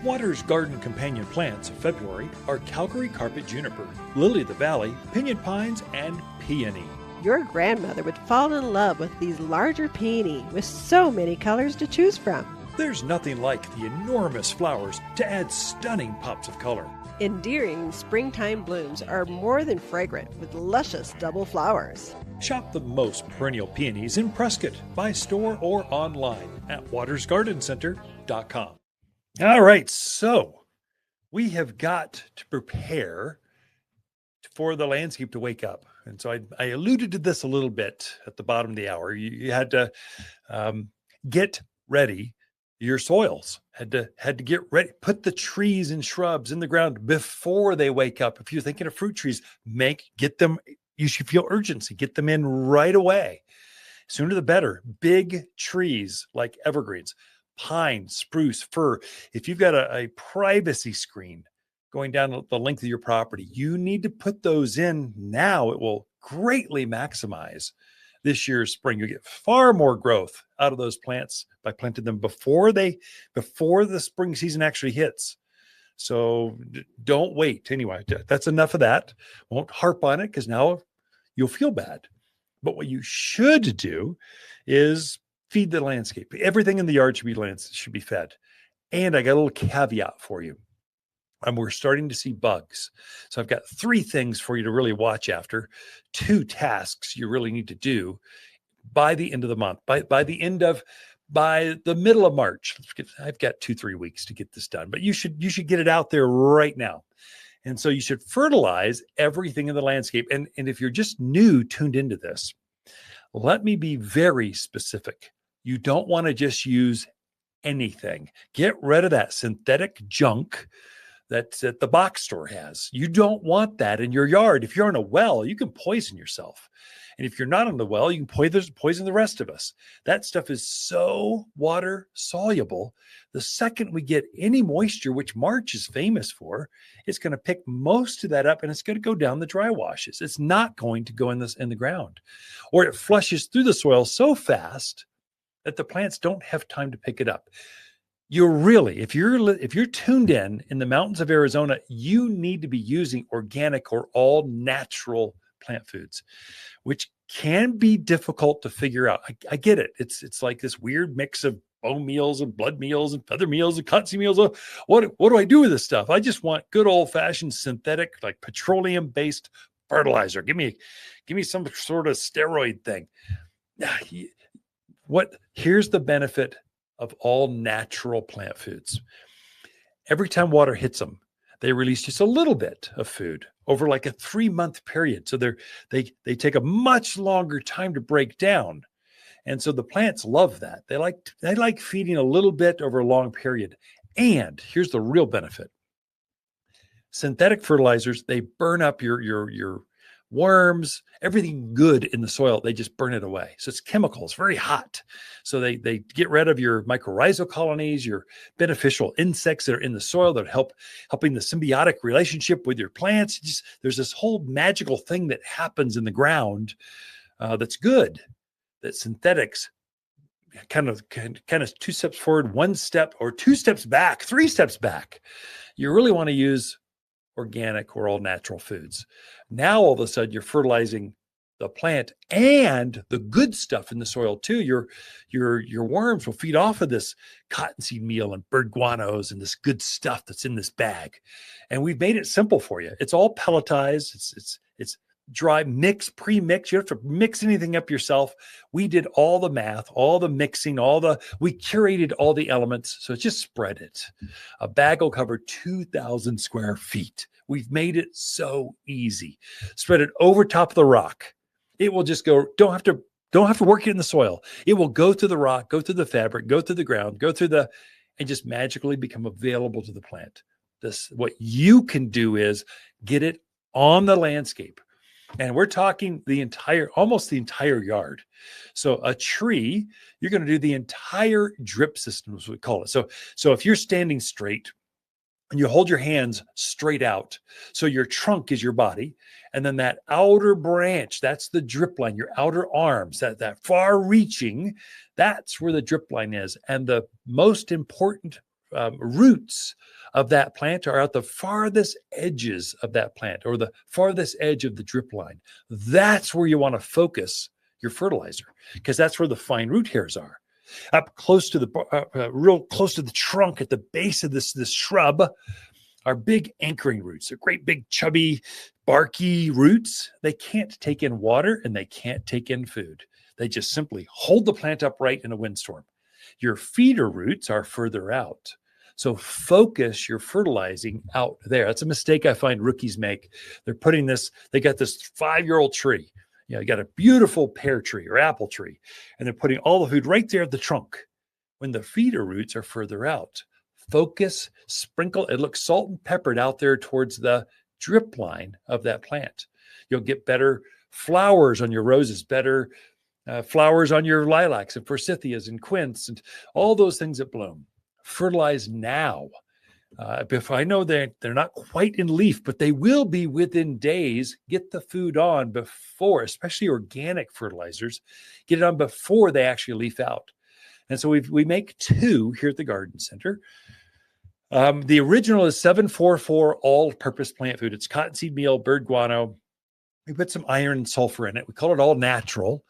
[SPEAKER 1] Watters Garden companion plants of February are Calgary carpet juniper, lily of the valley, pinyon pines, and peony.
[SPEAKER 4] Your grandmother would fall in love with these larger peony with so many colors to choose from.
[SPEAKER 1] There's nothing like the enormous flowers to add stunning pops of color.
[SPEAKER 4] Endearing springtime blooms are more than fragrant with luscious double flowers.
[SPEAKER 1] Shop the most perennial peonies in Prescott by store or online at wattersgardencenter.com. All right, so we have got to prepare for the landscape to wake up. And so I alluded to this a little bit at the bottom of the hour. You had to get ready. Your soils had to get ready. Put the trees and shrubs in the ground before they wake up. If you're thinking of fruit trees, get them. You should feel urgency. Get them in right away. Sooner the better. Big trees like evergreens, pine, spruce, fir. If you've got a privacy screen going down the length of your property, you need to put those in now. It will greatly maximize this year's spring. You get far more growth out of those plants by planting them before the spring season actually hits. So don't wait. Anyway, that's enough of that. Won't harp on it because now you'll feel bad. But what you should do is feed the landscape. Everything in the yard should be fed. And I got a little caveat for you. We're starting to see bugs. So I've got 3 things for you to really watch after, 2 tasks you really need to do by the end of the month, by the middle of March. I've got 2-3 weeks to get this done, but you should get it out there right now. And so you should fertilize everything in the landscape. And if you're just tuned into this, let me be very specific. You don't want to just use anything. Get rid of that synthetic junk that the box store has. You don't want that in your yard. If you're in a well, you can poison yourself. And if you're not on the well, you can poison the rest of us. That stuff is so water soluble. The second we get any moisture, which March is famous for, it's going to pick most of that up and it's going to go down the dry washes. It's not going to go in the ground, or it flushes through the soil so fast that the plants don't have time to pick it up. You're really, if you're tuned in the mountains of Arizona, you need to be using organic or all natural plant foods, which can be difficult to figure out. I get it. It's like this weird mix of bone meals and blood meals and feather meals and cottonseed meals. What do I do with this stuff? I just want good old fashioned synthetic, like petroleum based fertilizer. Give me some sort of steroid thing. Here's the benefit of all natural plant foods. Every time water hits them, they release just a little bit of food over like a 3-month period. So they take a much longer time to break down. And so the plants love that. They like feeding a little bit over a long period. And here's the real benefit. Synthetic fertilizers, they burn up your worms, everything good in the soil, they just burn it away. So it's chemicals, very hot. So they get rid of your mycorrhizal colonies, your beneficial insects that are in the soil that are helping the symbiotic relationship with your plants. There's this whole magical thing that happens in the ground that's good, that synthetics kind of 2 steps forward, 1 step, or 2 steps back, 3 steps back. You really want to use organic or all natural foods. Now, all of a sudden, you're fertilizing the plant and the good stuff in the soil too. Your worms will feed off of this cottonseed meal and bird guanos and this good stuff that's in this bag. And we've made it simple for you. It's all pelletized. It's dry mix, pre-mix. You don't have to mix anything up yourself. We did all the math, all the mixing, we curated all the elements. So just spread it. A bag will cover 2,000 square feet. We've made it so easy. Spread it over top of the rock. It will just go, don't have to work it in the soil. It will go through the rock, go through the fabric, go through the ground, and just magically become available to the plant. What you can do is get it on the landscape. And we're talking almost the entire yard. So a tree, you're going to do the entire drip system, as we call it. So if you're standing straight and you hold your hands straight out, so your trunk is your body, and then that outer branch, that's the drip line, your outer arms, that far reaching, that's where the drip line is. And the most important roots of that plant are at the farthest edges of that plant, or the farthest edge of the drip line. That's where you want to focus your fertilizer, because that's where the fine root hairs are. Up close to real close to the trunk at the base of this shrub are big anchoring roots. They're great big chubby barky roots. They can't take in water and they can't take in food. They just simply hold the plant upright in a windstorm. Your feeder roots are further out. So focus your fertilizing out there. That's a mistake I find rookies make. They got this 5-year-old tree. You got a beautiful pear tree or apple tree, and they're putting all the food right there at the trunk when the feeder roots are further out. Focus, sprinkle, it looks salt and peppered out there towards the drip line of that plant. You'll get better flowers on your roses, better flowers on your lilacs and forsythias and quince and all those things that bloom. Fertilize now. If I know they're not quite in leaf, but they will be within days. Get the food on before, especially organic fertilizers, get it on before they actually leaf out. And so we make 2 here at the garden center. The original is 744 all-purpose plant food. It's cottonseed meal, bird guano. We put some iron and sulfur in it. We call it all natural.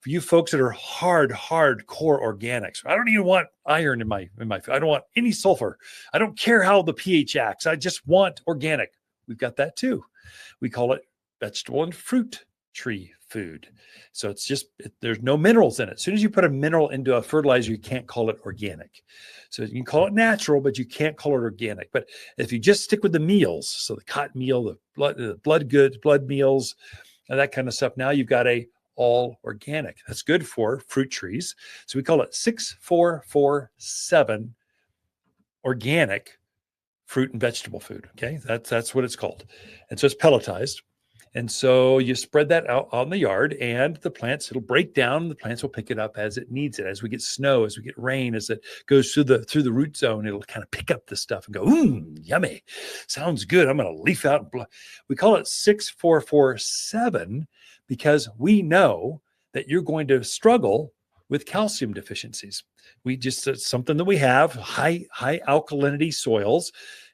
[SPEAKER 1] For you folks that are hardcore organics, I don't even want iron in my food. I don't want any sulfur. I don't care how the pH acts. I just want organic. We've got that too. We call it vegetable and fruit tree food. So there's no minerals in it. As soon as you put a mineral into a fertilizer, you can't call it organic. So you can call it natural, but you can't call it organic. But if you just stick with the meals, so the cotton meal, the blood meals, and that kind of stuff, now you've got all organic. That's good for fruit trees. So we call it 6447 organic fruit and vegetable food. Okay. That's what it's called. And so it's pelletized. And so you spread that out on the yard, and the plants, it'll break down. The plants will pick it up as it needs it. As we get snow, as we get rain, as it goes through the root zone, it'll kind of pick up the stuff and go, yummy. Sounds good. I'm going to leaf out. We call it 6447 because we know that you're going to struggle with calcium deficiencies. It's something that we have, high alkalinity soils.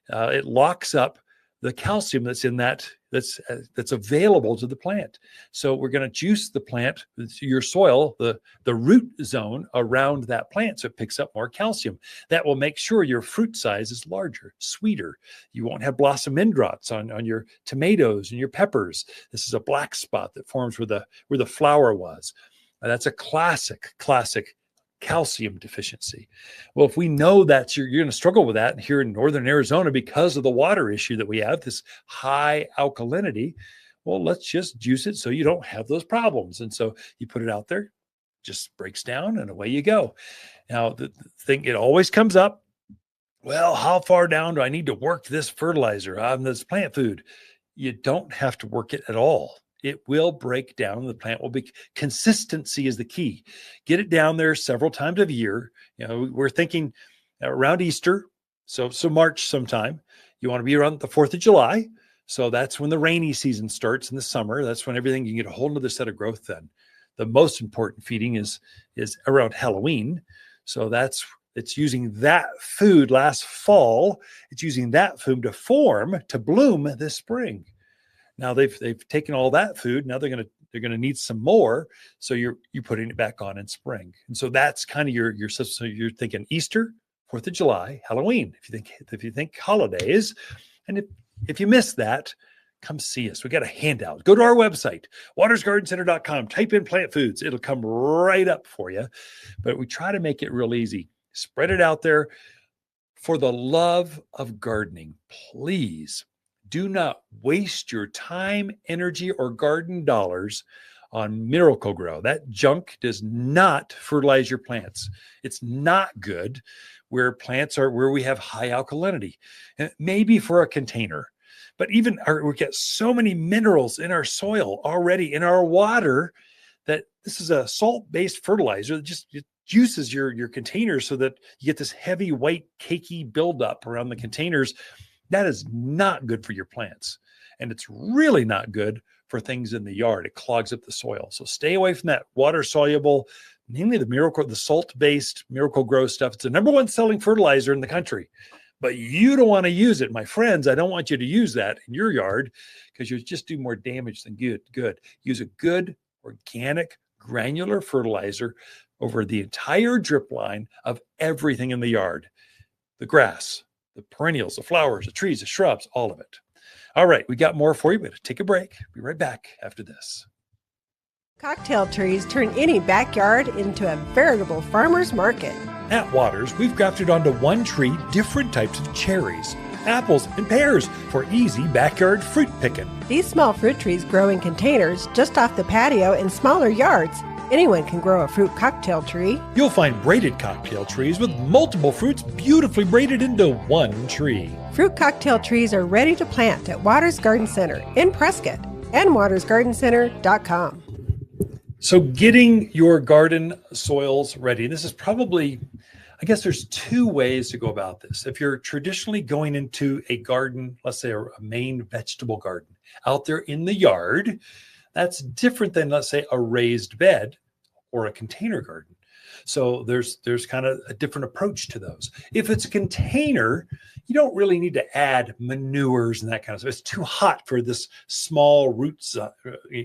[SPEAKER 1] It locks up the calcium that's in that's available to the plant. So we're going to juice the plant, your soil, the root zone around that plant, so it picks up more calcium. That will make sure your fruit size is larger, sweeter. You won't have blossom end drops on your tomatoes and your peppers. This is a black spot that forms where the flower was. That's a classic calcium deficiency. Well, if we know that you're going to struggle with that here in northern Arizona because of the water issue that we have, this high alkalinity, well, let's just juice it so you don't have those problems. And so you put it out there, just breaks down, and away you go. Now, the thing, it always comes up, well, how far down do I need to work this fertilizer on this plant food? You don't have to work it at all. It will break down. The plant will be, consistency is the key. Get it down there several times a year. We're thinking around Easter. So March sometime. You want to be around the 4th of July. So that's when the rainy season starts in the summer. That's when everything, you get a whole nother set of growth then. The most important feeding is around Halloween. So it's using that food last fall. It's using that food to bloom this spring. Now they've taken all that food. Now they're going to need some more. So you're putting it back on in spring. And so that's kind of your system. So you're thinking Easter, 4th of July, Halloween. If you think holidays, and if you miss that, come see us. We got a handout. Go to our website, wattersgardencenter.com. Type in plant foods. It'll come right up for you. But we try to make it real easy. Spread it out there. For the love of gardening, please do not waste your time, energy, or garden dollars on Miracle-Gro. That junk does not fertilize your plants. It's not good where we have high alkalinity. And maybe for a container, but even we get so many minerals in our soil already, in our water, that this is a salt-based fertilizer that just juices your containers so that you get this heavy, white, cakey buildup around the containers. That is not good for your plants. And it's really not good for things in the yard. It clogs up the soil. So stay away from that water soluble, mainly the salt-based Miracle-Gro stuff. It's the number one selling fertilizer in the country. But you don't want to use it. My friends, I don't want you to use that in your yard because you'll just do more damage than good. Use a good organic granular fertilizer over the entire drip line of everything in the yard. The grass, the perennials, the flowers, the trees, the shrubs, all of it. All right, we got more for you, but take a break. Be right back after this.
[SPEAKER 4] Cocktail trees turn any backyard into a veritable farmer's market.
[SPEAKER 1] At Watters, we've grafted onto one tree different types of cherries, apples, and pears for easy backyard fruit picking.
[SPEAKER 4] These small fruit trees grow in containers just off the patio in smaller yards. Anyone can grow a fruit cocktail tree.
[SPEAKER 1] You'll find braided cocktail trees with multiple fruits beautifully braided into one tree.
[SPEAKER 4] Fruit cocktail trees are ready to plant at Watters Garden Center in Prescott and wattersgardencenter.com.
[SPEAKER 1] So getting your garden soils ready, this is probably, I guess there's two ways to go about this. If you're traditionally going into a garden, let's say a main vegetable garden out there in the yard, that's different than, let's say, a raised bed or a container garden. So there's kind of a different approach to those. If it's a container, you don't really need to add manures and that kind of stuff. It's too hot for this small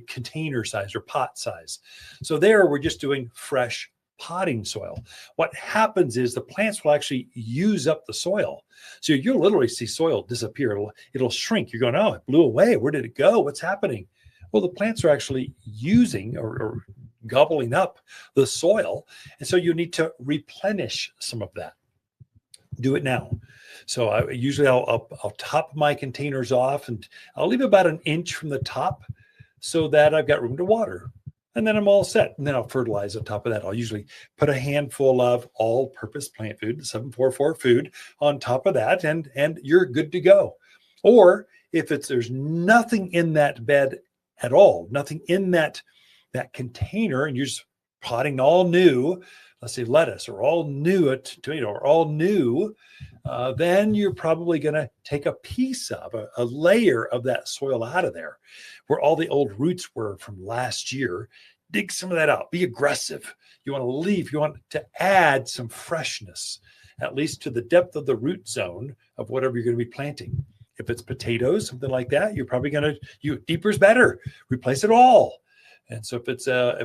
[SPEAKER 1] container size or pot size. So there we're just doing fresh potting soil. What happens is the plants will actually use up the soil. So you'll literally see soil disappear. It'll shrink. You're going, oh, it blew away. Where did it go? What's happening? Well, the plants are actually using or gobbling up the soil. And so you need to replenish some of that. Do it now. So I'll top my containers off and I'll leave about an inch from the top so that I've got room to water. And then I'm all set. And then I'll fertilize on top of that. I'll usually put a handful of all-purpose plant food, 744 food, on top of that, and you're good to go. Or if there's nothing in that bed at all. Nothing in that container, and you're just potting all new, let's say lettuce or all new a tomato or all new, then you're probably going to take a piece of a layer of that soil out of there where all the old roots were from last year. Dig some of that out. Be aggressive. You want to add some freshness, at least to the depth of the root zone of whatever you're going to be planting. If it's potatoes, something like that, you're probably going to, deeper is better. Replace it all. And so if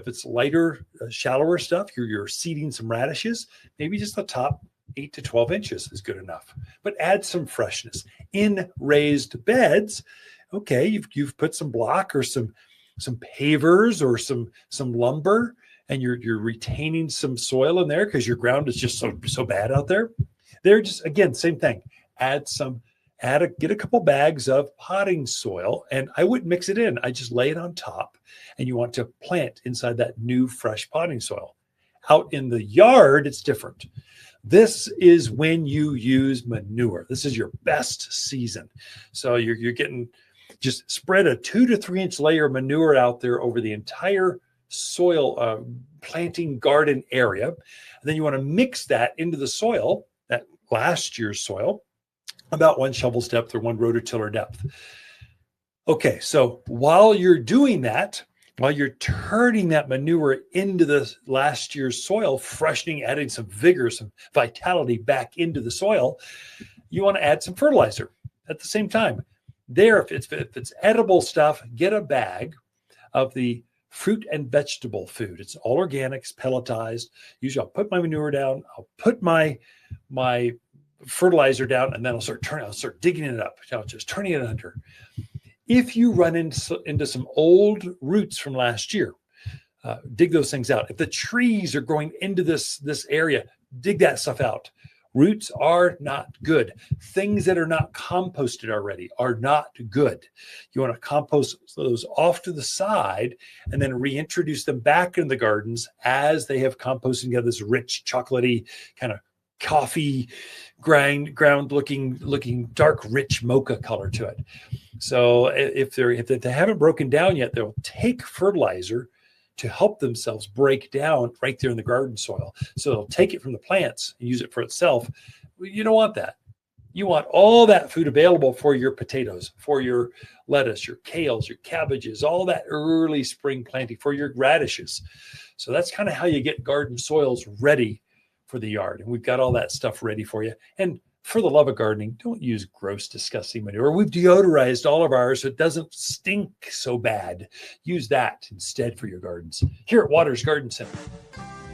[SPEAKER 1] it's lighter, shallower stuff, you're seeding some radishes, maybe just the top 8 to 12 inches is good enough. But add some freshness. In raised beds, okay, you've put some block or some pavers or some lumber, and you're retaining some soil in there because your ground is just so bad out there. They're just, again, same thing. Get a couple bags of potting soil, and I wouldn't mix it in. I just lay it on top, and you want to plant inside that new fresh potting soil. Out in the yard, it's different. This is when you use manure. This is your best season. So you're getting, just spread a 2 to 3 inch layer of manure out there over the entire soil planting garden area. And then you want to mix that into the soil, that last year's soil, about 1 shovel's depth or 1 rototiller depth. Okay, so while you're doing that, while you're turning that manure into the last year's soil, freshening, adding some vigor, some vitality back into the soil, you want to add some fertilizer at the same time. There, if it's edible stuff, get a bag of the fruit and vegetable food. It's all organics, pelletized. Usually I'll put my manure down, I'll put my fertilizer down, and then I'll start digging it up. Just turning it under. If you run into some old roots from last year, dig those things out. If the trees are growing into this area, dig that stuff out. Roots are not good. Things that are not composted already are not good. You want to compost those off to the side and then reintroduce them back in the gardens as they have composted together this rich, chocolatey kind of coffee ground looking dark, rich mocha color to it. So if they haven't broken down yet, they'll take fertilizer to help themselves break down right there in the garden soil. So they'll take it from the plants and use it for itself. You don't want that. You want all that food available for your potatoes, for your lettuce, your kales, your cabbages, all that early spring planting, for your radishes. So that's kind of how you get garden soils ready for the yard. And we've got all that stuff ready for you. And for the love of gardening, don't use gross, disgusting manure. We've deodorized all of ours so it doesn't stink so bad. Use that instead for your gardens. Here at Watters Garden Center.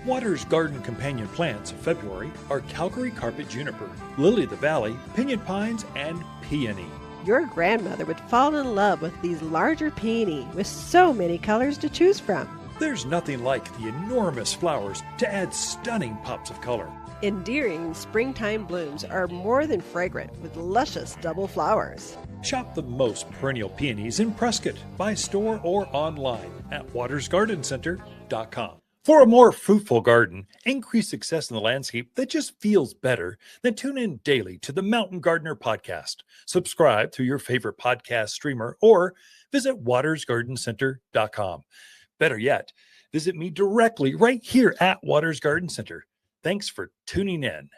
[SPEAKER 1] Watters Garden companion plants of February are Calgary carpet juniper, lily of the valley, pinyon pines, and peony.
[SPEAKER 4] Your grandmother would fall in love with these larger peony with so many colors to choose from.
[SPEAKER 1] There's nothing like the enormous flowers to add stunning pops of color.
[SPEAKER 4] Endearing springtime blooms are more than fragrant with luscious double flowers.
[SPEAKER 1] Shop the most perennial peonies in Prescott by store or online at wattersgardencenter.com. For a more fruitful garden, increase success in the landscape that just feels better, then tune in daily to the Mountain Gardener podcast. Subscribe through your favorite podcast streamer or visit wattersgardencenter.com. Better yet, visit me directly right here at Watters Garden Center. Thanks for tuning in.